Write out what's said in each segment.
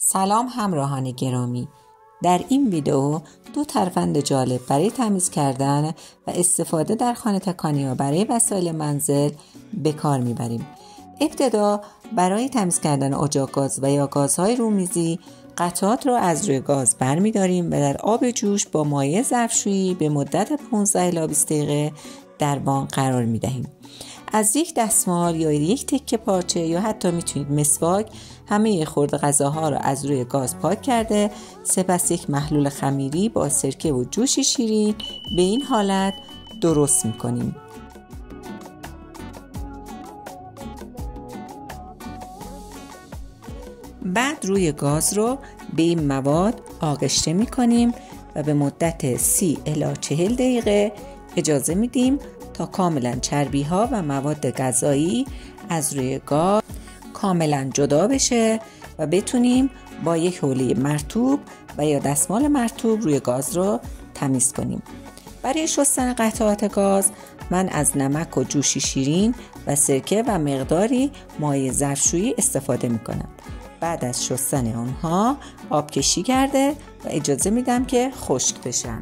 سلام همراهان گرامی. در این ویدیو دو ترفند جالب برای تمیز کردن و استفاده در خانه تکانی ها برای وسایل منزل به کار میبریم. ابتدا برای تمیز کردن اجاق گاز و یا گازهای رومیزی قطعات را از روی گاز برمیداریم و در آب جوش با مایع ظرفشویی به مدت 15 الی 20 دقیقه در وان قرار میدهیم. از یک دستمال یا یک تکه پارچه یا حتی میتونید مسواک همه خرد غذاها را از روی گاز پاک کرده، سپس یک محلول خمیری با سرکه و جوش شیرین به این حالت درست میکنیم. بعد روی گاز رو به این مواد آغشته میکنیم و به مدت 30 الی 40 دقیقه اجازه میدیم تا کاملا چربی ها و مواد غذایی از روی گاز کاملا جدا بشه و بتونیم با یک حوله مرطوب و یا دستمال مرطوب روی گاز رو تمیز کنیم. برای شستن قطعات گاز من از نمک و جوش شیرین و سرکه و مقداری مایع ظرفشویی استفاده میکنم. بعد از شستن اونها آب کشی کرده و اجازه میدم که خشک بشن.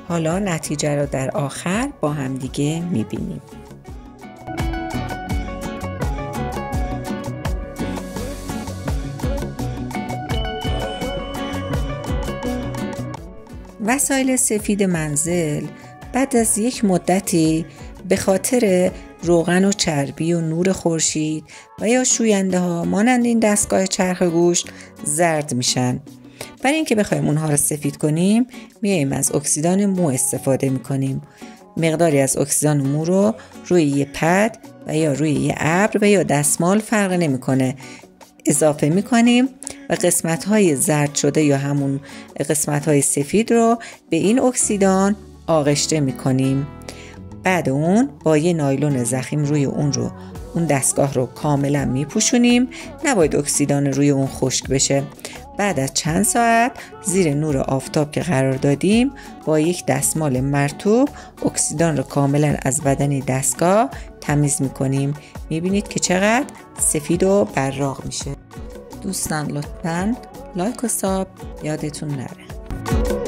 حالا نتیجه رو در آخر با همدیگه میبینیم. وسایل سفید منزل بعد از یک مدتی به خاطر روغن و چربی و نور خورشید و یا شوینده ها مانند این دستگاه چرخ گوشت زرد میشن. برای اینکه بخوایم اونها رو سفید کنیم میایم از اکسیدان مو استفاده میکنیم. مقداری از اکسیدان مو رو روی یه پد و یا روی یه ابر و یا دستمال فرق نمیکنه اضافه میکنیم و قسمت‌های زرد شده یا همون قسمت‌های سفید رو به این اکسیدان آغشته میکنیم. بعد اون با یه نایلون ضخیم روی اون دستگاه رو کاملا میپوشونیم. نباید اکسیدان روی اون خشک بشه. بعد از چند ساعت زیر نور آفتاب که قرار دادیم با یک دستمال مرطوب اکسیدان رو کاملا از بدن دستگاه تمیز میکنیم. میبینید که چقدر سفید و براق میشه. دوستان لطفاً لایک و ساب یادتون نره.